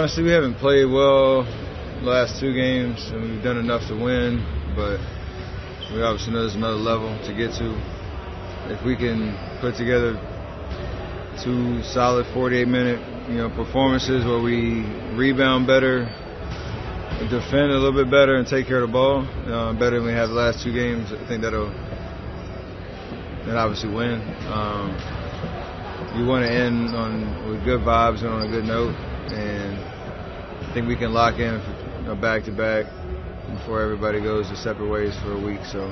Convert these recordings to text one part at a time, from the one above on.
Honestly, we haven't played well the last 2 games, and we've done enough to win, but we obviously know there's another level to get to. If we can put together 2 solid 48-minute, performances where we rebound better, defend a little bit better, and take care of the ball better than we have the last 2 games, I think that'll obviously win. You want to end with good vibes and on a good note, and I think we can lock in back-to-back before everybody goes their separate ways for a week. So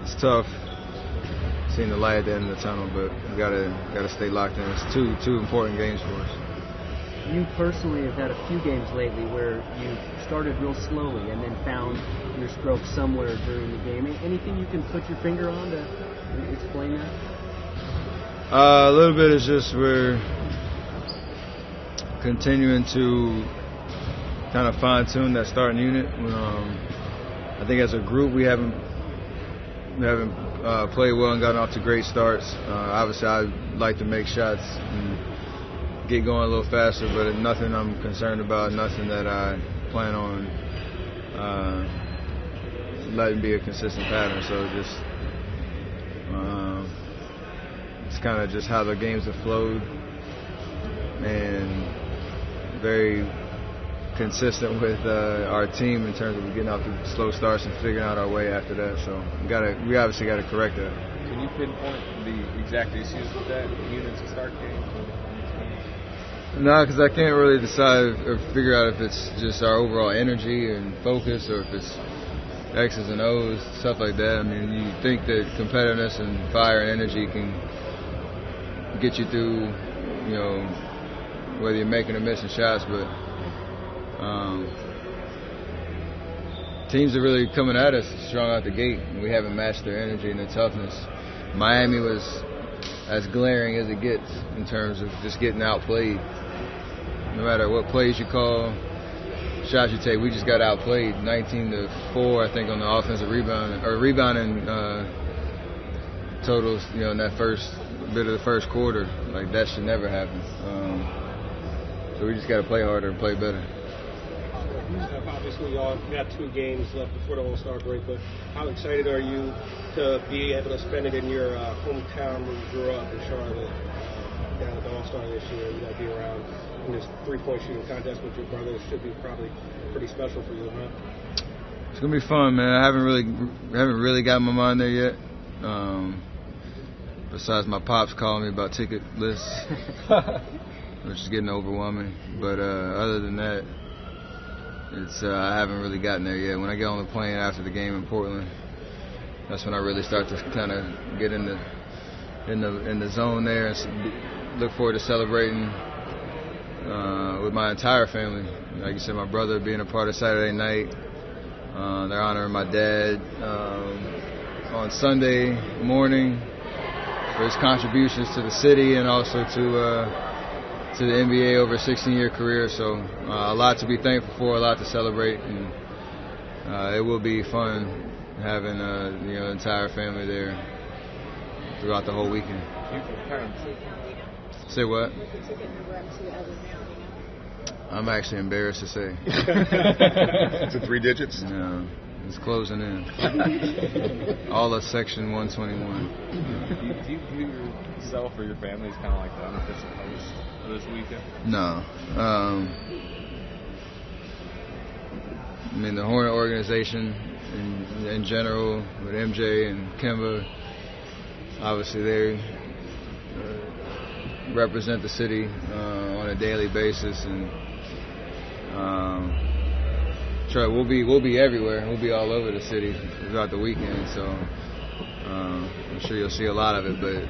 it's tough seeing the light at the end of the tunnel, but we gotta stay locked in. It's two important games for us. You personally have had a few games lately where you started real slowly and then found your stroke somewhere during the game. Anything you can put your finger on to explain that? A little bit is just we're continuing to kind of fine-tune that starting unit. I think as a group we haven't played well and gotten off to great starts. Obviously, I'd like to make shots and get going a little faster, but nothing I'm concerned about, nothing that I plan on letting be a consistent pattern. So just it's kind of just how the games have flowed, and very consistent with our team in terms of getting off the slow starts and figuring out our way after that. So we obviously got to correct that. Can you pinpoint the exact issues with that unit to start games? No, because I can't really decide or figure out if it's just our overall energy and focus, or if it's X's and O's, stuff like that. I mean, you think that competitiveness and fire and energy can get you through, whether you're making or missing shots, but teams are really coming at us strong out the gate, and we haven't matched their energy and their toughness. Miami was as glaring as it gets in terms of just getting outplayed. No matter what plays you call, shots you take, we just got outplayed 19-4, I think, on the offensive rebounding totals, in that first bit of the first quarter. Like, that should never happen. So we just got to play harder and play better. Obviously, y'all got 2 games left before the All-Star break, but how excited are you to be able to spend it in your hometown where you grew up in Charlotte, down at the All-Star this year? You got to be around in this 3-point shooting contest with your brothers. Should be probably pretty special for you, huh? It's gonna be fun, man. I haven't really got my mind there yet. Besides my pops calling me about ticket lists, which is getting overwhelming. But other than that, I haven't really gotten there yet. When I get on the plane after the game in Portland, that's when I really start to kind of get in the zone there and look forward to celebrating with my entire family. Like you said, my brother being a part of Saturday night. They're honoring my dad on Sunday morning for his contributions to the city and also to the NBA over a 16-year career. So a lot to be thankful for, a lot to celebrate, and it will be fun having the entire family there throughout the whole weekend. Say what? I'm actually embarrassed to say. Is it 3 digits? No, it's closing in. All of Section 121. Do you view yourself or your family as kind of like the unofficial host of this weekend? No. I mean, the Hornet organization in general, with MJ and Kemba, obviously they represent the city on a daily basis, and we'll be everywhere. We'll be all over the city throughout the weekend, so I'm sure you'll see a lot of it. But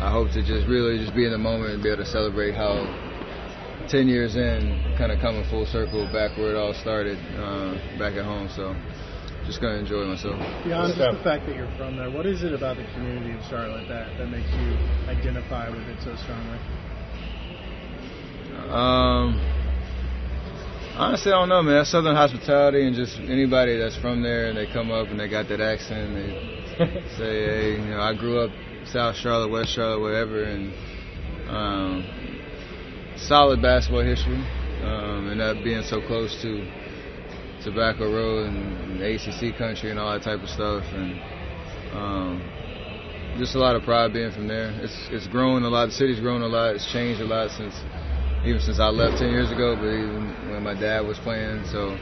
I hope to just be in the moment and be able to celebrate how 10 years in, kind of coming full circle back where it all started, back at home. So just going to enjoy myself. Beyond just the fact that you're from there, what is it about the community of Charlotte that makes you identify with it so strongly? Honestly, I don't know, man. That's Southern hospitality, and just anybody that's from there and they come up and they got that accent, and they say, hey, I grew up South Charlotte, West Charlotte, whatever, and solid basketball history, and that being so close to Tobacco Road and ACC country and all that type of stuff, and just a lot of pride being from there. It's grown a lot. The city's grown a lot. It's changed a lot since I left 10 years ago, but even when my dad was playing. So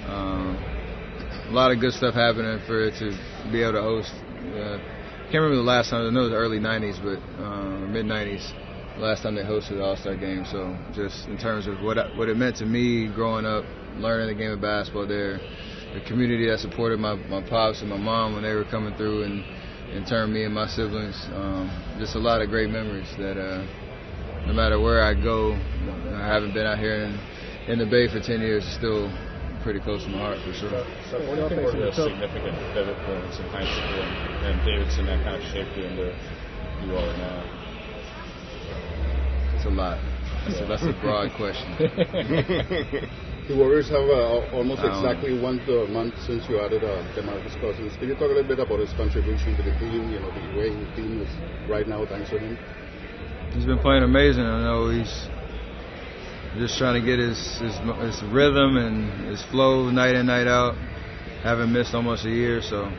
a lot of good stuff happening for it to be able to host. Can't remember the last time. I know it was the early 90s, but mid 90s. Last time they hosted the All-Star game. So just in terms of what it meant to me growing up, learning the game of basketball there, the community that supported my pops and my mom when they were coming through and turned me and my siblings, just a lot of great memories that no matter where I go, I haven't been out here in the Bay for 10 years, it's still pretty close to my heart for sure. So what do you think were the significant pivot points in high school and Davidson that kind of shaped you into who you are now? It's a lot. That's a broad question. The Warriors have almost exactly 1 month since you added DeMarcus Cousins. Can you talk a little bit about his contribution to the team, the way the team is right now thanks to him? He's been playing amazing. I know he's just trying to get his rhythm and his flow night in, night out. Haven't missed almost a year, so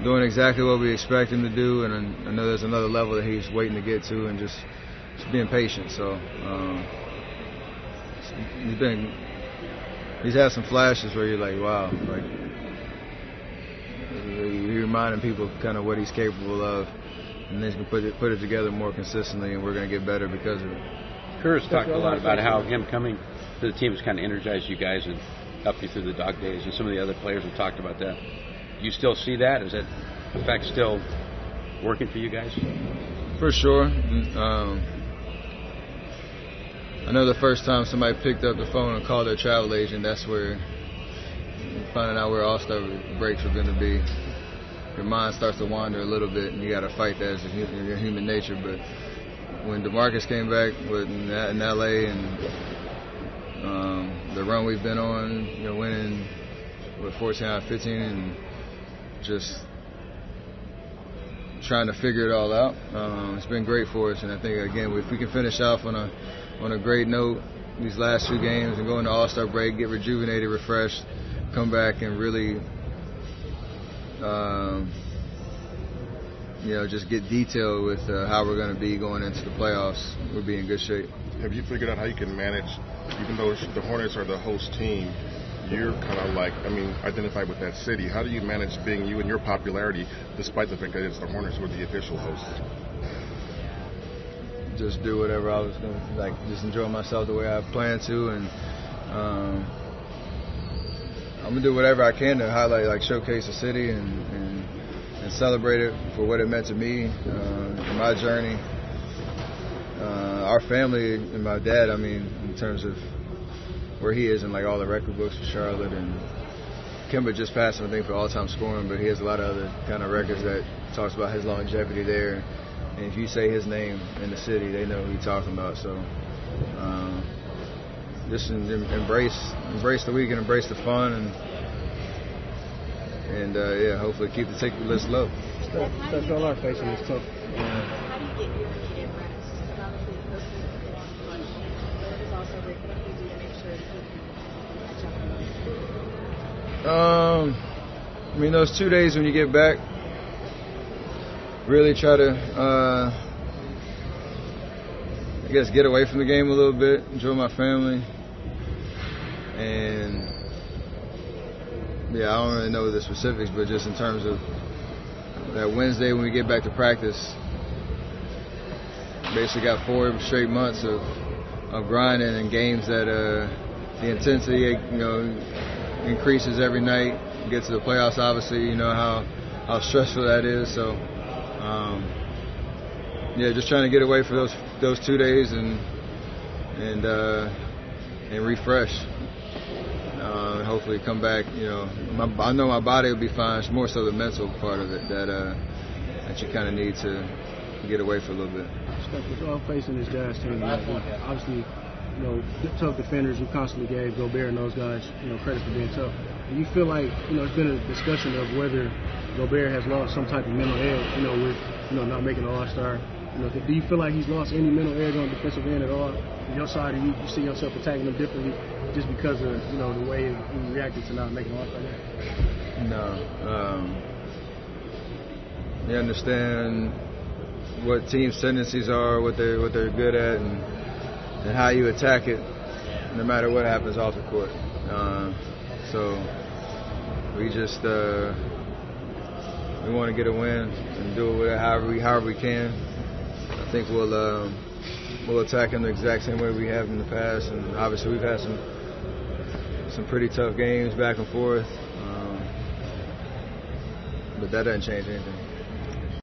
doing exactly what we expect him to do, and I know there's another level that he's waiting to get to and just being patient. So he's had some flashes where you're like, wow, like you're reminding people kind of what he's capable of, and he's going to put it together more consistently, and we're going to get better because of it. Kerr's talked a lot about how him coming to the team has kind of energized you guys and helped you through the dog days, and some of the other players have talked about that. You still see that? Is that effect still working for you guys? For sure. I know the first time somebody picked up the phone and called their travel agent, that's where finding out where All-Star breaks were going to be. Your mind starts to wander a little bit, and you got to fight that as your human nature. But when DeMarcus came back in LA and the run we've been on, winning with 14 out of 15 and just trying to figure it all out, it's been great for us. And I think again, if we can finish off on a great note these last 2 games and go into All-Star break, get rejuvenated, refreshed, come back and really just get detailed with how we're going to be going into the playoffs, we'll be in good shape. Have you figured out how you can manage, even though the Hornets are the host team, you're kind of identified with that city. How do you manage being you and your popularity despite the fact that it's the Hornets who are the official hosts? Just do whatever I was going to, just enjoy myself the way I planned to, and I'm going to do whatever I can to highlight, showcase the city and celebrate it for what it meant to me, my journey, our family, and my dad. In terms of where he is in all the record books for Charlotte, and Kemba just passed him, I think, for all-time scoring, but he has a lot of other kind of records that talks about his longevity there. And if you say his name in the city, they know who you're talking about. So just embrace the week and embrace the fun, and hopefully keep the ticket list low. Special Olympics facing is tough. How do you get your kid rest? Obviously, the coach is fun, but it is also great. What do you do to make sure that you can catch up? Those 2 days when you get back, really try to, get away from the game a little bit, enjoy my family, and I don't really know the specifics, but just in terms of that Wednesday when we get back to practice, basically got 4 straight months of grinding and games that the intensity, increases every night. Get to the playoffs, obviously, you know how stressful that is. So, just trying to get away for those 2 days and refresh. Hopefully come back. I know my body will be fine. It's more so the mental part of it that you kind of need to get away for a little bit. With all facing this Jazz team, obviously, tough defenders who constantly gave Gobert and those guys, credit for being tough. Do you feel like, it's been a discussion of whether Gobert has lost some type of mental edge, with, not making an All-Star Do you feel like he's lost any mental edge on the defensive end at all? On your side, you see yourself attacking him differently just because of the way he reacted to not making off like that? No. You understand what teams' tendencies are, what they're good at, and how you attack it, no matter what happens off the court. So we just we want to get a win and do it however we can. I think we'll attack him the exact same way we have in the past, and obviously we've had some pretty tough games back and forth, but that doesn't change anything.